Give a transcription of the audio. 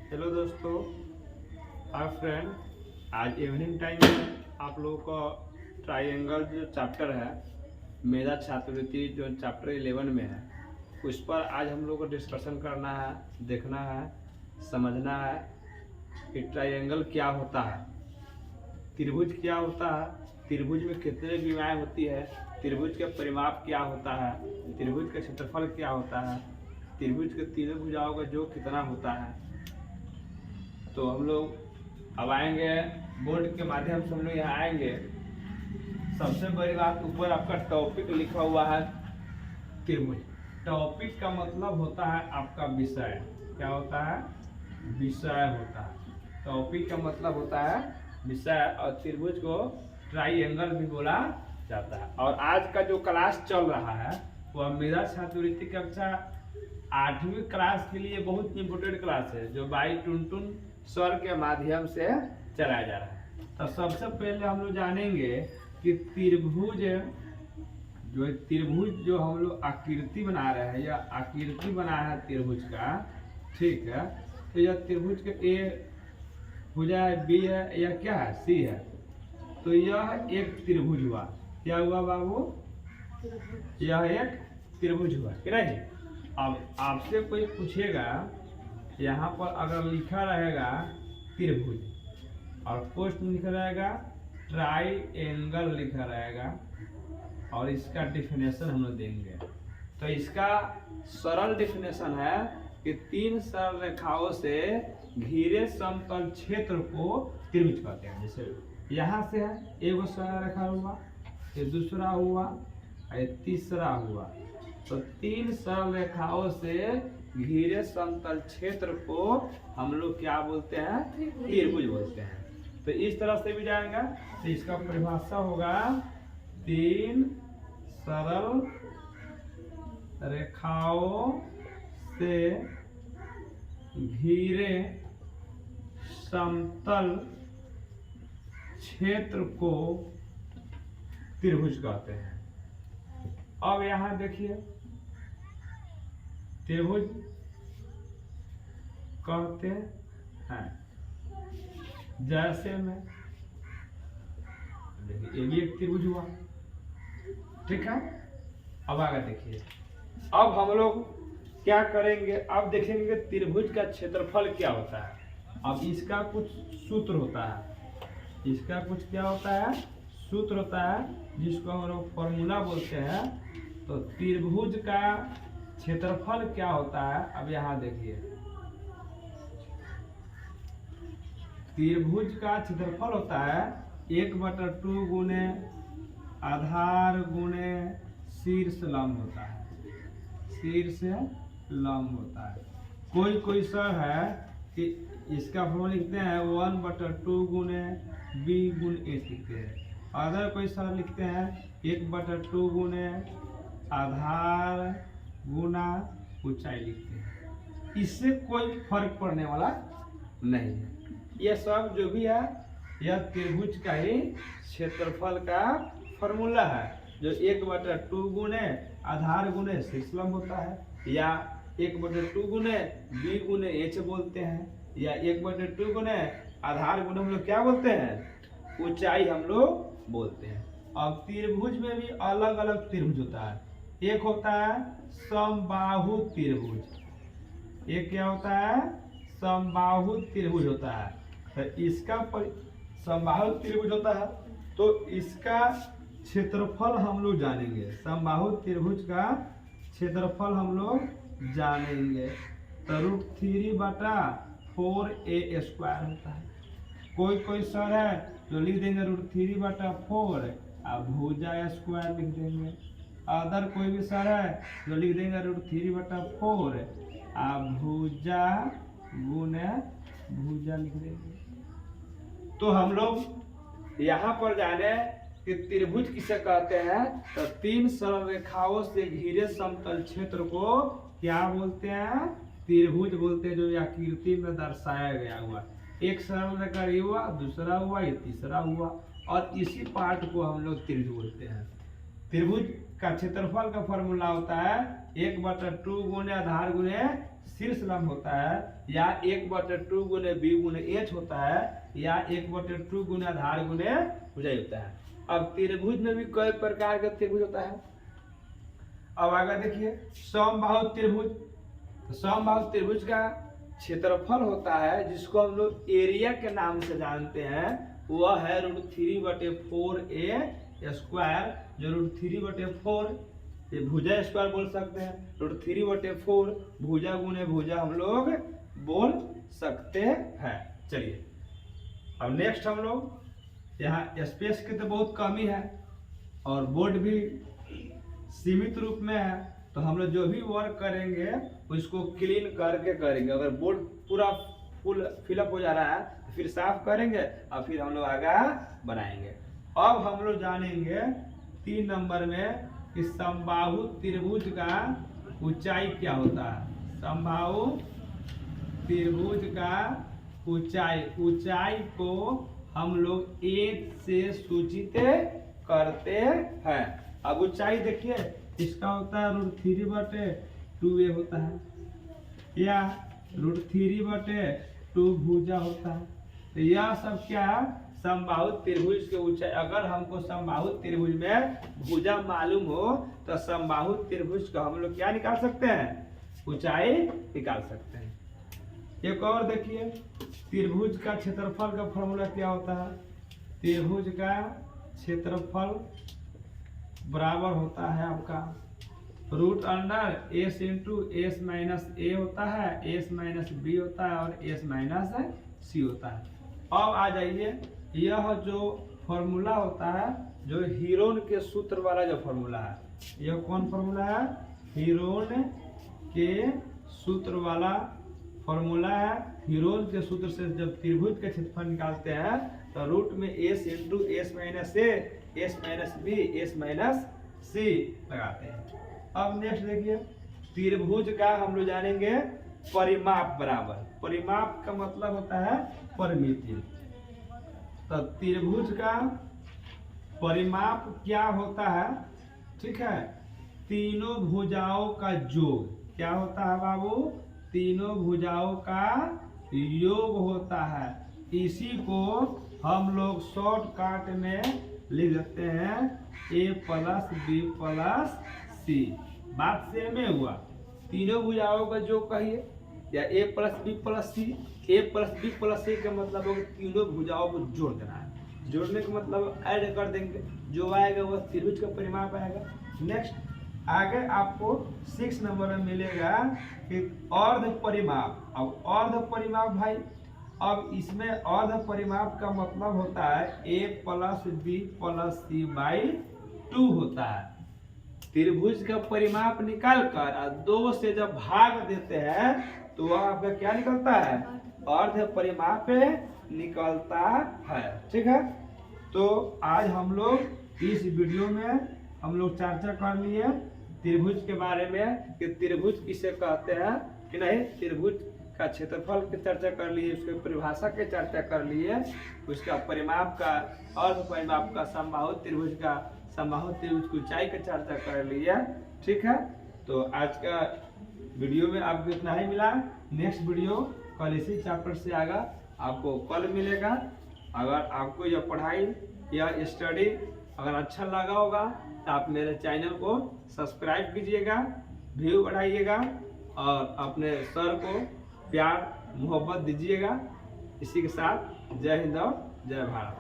Hello दोस्तों, hi friend. आज evening time में आप लोगों को ट्रायंगल जो चैप्टर है, मेरा छात्रवृत्ति जो चैप्टर 11 में है, उस पर आज हम लोग को डिस्कशन करना है, देखना है, समझना है कि ट्रायंगल क्या होता है, त्रिभुज क्या होता है, त्रिभुज में कितने विमाएँ होती है, त्रिभुज का परिमाप क्या होता है, त्रिभुज का क्षेत्रफल क्या होता है, त्रिभुज के तीनों भुजाओं का योग कितना होता है। तो हम लोग अब आएंगे बोर्ड के माध्यम से, हम लोग यहाँ आएंगे। सबसे बड़ी बात, ऊपर आपका टॉपिक लिखा हुआ है त्रिभुज। टॉपिक का मतलब होता है आपका विषय। क्या होता है? विषय होता है। टॉपिक का मतलब होता है विषय, और त्रिभुज को ट्राइएंगल भी बोला जाता है। और आज का जो क्लास चल रहा है वह मेरा छात्रवृत्ति कक्षा 8वीं क्लास के लिए बहुत इंपोर्टेंट क्लास है, जो बाई टुनटुन सर के माध्यम से चलाया जा रहा है। तो सबसे पहले हम लोग जानेंगे कि त्रिभुज जो हम लोग आकृति बना रहे हैं, या आकृति बना है त्रिभुज का, ठीक है। तो यह त्रिभुज का ए भुजा है, बी है, या क्या है, सी है। तो यह एक त्रिभुज हुआ। क्या हुआ बाबू? यह एक त्रिभुज हुआ, नहीं? अब आपसे कोई पूछेगा, यहाँ पर अगर लिखा रहेगा त्रिभुज और पोस्ट में लिखा रहेगा ट्राइएंगल लिखा रहेगा, और इसका डिफिनेशन हम लोग देंगे। तो इसका सरल डिफिनेशन है कि तीन सरल रेखाओं से घिरे समतल क्षेत्र को त्रिभुज कहते हैं। जैसे यहाँ से है, एक सरल रेखा हुआ, ये दूसरा हुआ, ये तीसरा हुआ। तो तीन सरल रेखाओं से घिरे समतल क्षेत्र को हम लोग क्या बोलते हैं? त्रिभुज बोलते हैं। तो इस तरह से भी जाएगा। तो इसका परिभाषा होगा तीन सरल रेखाओं से घिरे समतल क्षेत्र को त्रिभुज कहते हैं। अब यहाँ देखिए, त्रिभुज कहते हैं जैसे में, देखिए ये भी एक त्रिभुज हुआ, ठीक है। अब आगे देखिए, अब हम लोग क्या करेंगे, अब देखेंगे त्रिभुज का क्षेत्रफल क्या होता है। अब इसका कुछ सूत्र होता है, इसका कुछ क्या होता है, सूत्र होता है, जिसको हम लोग फॉर्मूला बोलते हैं। तो त्रिभुज का क्षेत्रफल क्या होता है, अब यहाँ देखिए, त्रिभुज का क्षेत्रफल होता है 1/2 गुने आधार गुने शीर्ष लंब होता है, शीर्ष लंब होता है। कोई सर है कि इसका फॉर्मूला लिखते हैं 1/2 गुने बी गुने ए लिखते हैं। अगर कोई सर लिखते हैं 1/2 गुने आधार गुना ऊंचाई लिखते हैं। इससे कोई फर्क पड़ने वाला नहीं है। यह सब जो भी है, यह त्रिभुज का ही क्षेत्रफल का फॉर्मूला है, जो 1/2 गुने आधार गुने शीर्ष लंब होता है, या 1/2 गुने बी गुने एच बोलते हैं, या 1/2 गुने आधार गुने हम लोग क्या बोलते हैं, ऊंचाई हम लोग बोलते हैं। अब त्रिभुज में भी अलग अलग त्रिभुज होता है। एक होता है समबाहु त्रिभुज। एक क्या होता है? समबाहु त्रिभुज होता है। तो इसका समबाहु त्रिभुज होता है, तो इसका क्षेत्रफल हम लोग जानेंगे। समबाहु त्रिभुज का क्षेत्रफल हम लोग जानेंगे। तो √3/4a² होता है। कोई सर है जो लिख देंगे √3/4, आप भुजा स्क्वायर लिख देंगे। अदर कोई भी सर है जो लिख देंगे √3/4, आप भुजा गुने भुजा लिख देंगे। तो हम लोग यहाँ पर जाने कि त्रिभुज किसे कहते हैं। तो तीन सरल रेखाओं से घिरे समतल क्षेत्र को क्या बोलते हैं? त्रिभुज बोलते हैं, जो आकृति में दर्शाया गया हुआ। एक सरल रेखा ये हुआ, दूसरा हुआ, ये तीसरा हुआ, और इसी पार्ट को हम लोग त्रिभुज बोलते हैं। त्रिभुज का क्षेत्रफल का फॉर्मूला होता है 1/2 गुने आधार गुने शीर्ष लंब होता है, या 1/2 गुने बी गुने एच होता है, या 1/2 गुने आधार गुने भुजाई होता है। अब त्रिभुज में भी कई प्रकार का त्रिभुज होता है। अब आगे देखिए समबाहु त्रिभुज। तो समबाहु त्रिभुज का क्षेत्रफल होता है, जिसको हम लोग एरिया के नाम से जानते हैं, वह है √3/4a², जो √3/4 ये भुजा स्क्वायर बोल सकते हैं, √3/4 भुजा गुने भुजा हम लोग बोल सकते हैं। चलिए अब नेक्स्ट हम लोग यहाँ स्पेस की तो बहुत कमी है और बोर्ड भी सीमित रूप में है, तो हम लोग जो भी वर्क करेंगे उसको क्लीन करके करेंगे। अगर बोर्ड पूरा फुल फिलअप हो जा रहा है तो फिर साफ करेंगे और फिर हम लोग आगे बनाएंगे। अब हम लोग जानेंगे 3 नंबर में कि समबाहु त्रिभुज का ऊंचाई क्या होता है। समबाहु त्रिभुज का ऊंचाई को हम लोग 1 से सूचित करते हैं। अब ऊंचाई देखिए इसका होता है √3/2a होता है, या √3/2 भुजा होता है। तो यह सब क्या है, समबाहु त्रिभुज के ऊंचाई। अगर हमको समबाहु त्रिभुज में भुजा मालूम हो तो समबाहु त्रिभुज का हम लोग क्या निकाल सकते हैं, ऊंचाई निकाल सकते हैं। एक और देखिए त्रिभुज का क्षेत्रफल का फॉर्मूला क्या होता है। त्रिभुज का क्षेत्रफल बराबर होता है आपका √S × S - a होता है, S - b होता है और S - c होता है। अब आ जाइए, यह जो फॉर्मूला होता है, जो हीरोन के सूत्र वाला जो फॉर्मूला है, यह कौन फॉर्मूला है, हीरोन के सूत्र वाला फॉर्मूला है। हीरोन के सूत्र से जब त्रिभुज के क्षेत्रफल निकालते हैं तो रूट में S × S - a, S - b, S - c लगाते हैं। अब नेक्स्ट देखिए त्रिभुज का हम लोग जानेंगे परिमाप बराबर। परिमाप का मतलब होता है परिमिति। तो त्रिभुज का परिमाप क्या होता है, ठीक है, तीनों भुजाओं का योग। क्या होता है बाबू, तीनों भुजाओं का योग होता है। इसी को हम लोग शॉर्टकट में लिख देते हैं a + b + c। बात सेम ही हुआ, तीनों भुजाओं का योग कहिए, या a + b + c। a + b + c का मतलब होगा तीनों भुजाओं को जोड़ देना है। जोड़ने का मतलब ऐड कर देंगे, जो आएगा वह त्रिभुज का परिमाप आएगा। नेक्स्ट आगे आपको 6 नंबर में मिलेगा कि अर्ध परिमाप। अब अर्ध परिमाप भाई, अब इसमें अर्ध परिमाप का मतलब होता है a + b + c/2 होता है। त्रिभुज का परिमाप निकाल कर 2 से जब भाग देते हैं तो वह आपका क्या निकलता है, अर्ध परिमाप निकलता है। ठीक है, तो आज हम लोग इस वीडियो में हम लोग चर्चा कर लिए त्रिभुज के बारे में कि त्रिभुज किसे कहते हैं कि नहीं, त्रिभुज का क्षेत्रफल की चर्चा कर लिए, उसके परिभाषा की चर्चा कर लिए, उसका परिमाप का, अर्ध परिमाप का, समबाहु त्रिभुज का, समबाहु त्रिभुज की ऊंचाई की चर्चा कर लिए। ठीक है, तो आज का वीडियो में आपको इतना ही मिला। नेक्स्ट वीडियो कल इसी चैप्टर से आगा आपको कल मिलेगा। अगर आपको यह पढ़ाई या स्टडी अगर अच्छा लगा होगा तो आप मेरे चैनल को सब्सक्राइब कीजिएगा, व्यू बढ़ाइएगा और अपने सर को प्यार मोहब्बत दीजिएगा। इसी के साथ जय हिंद और जय भारत।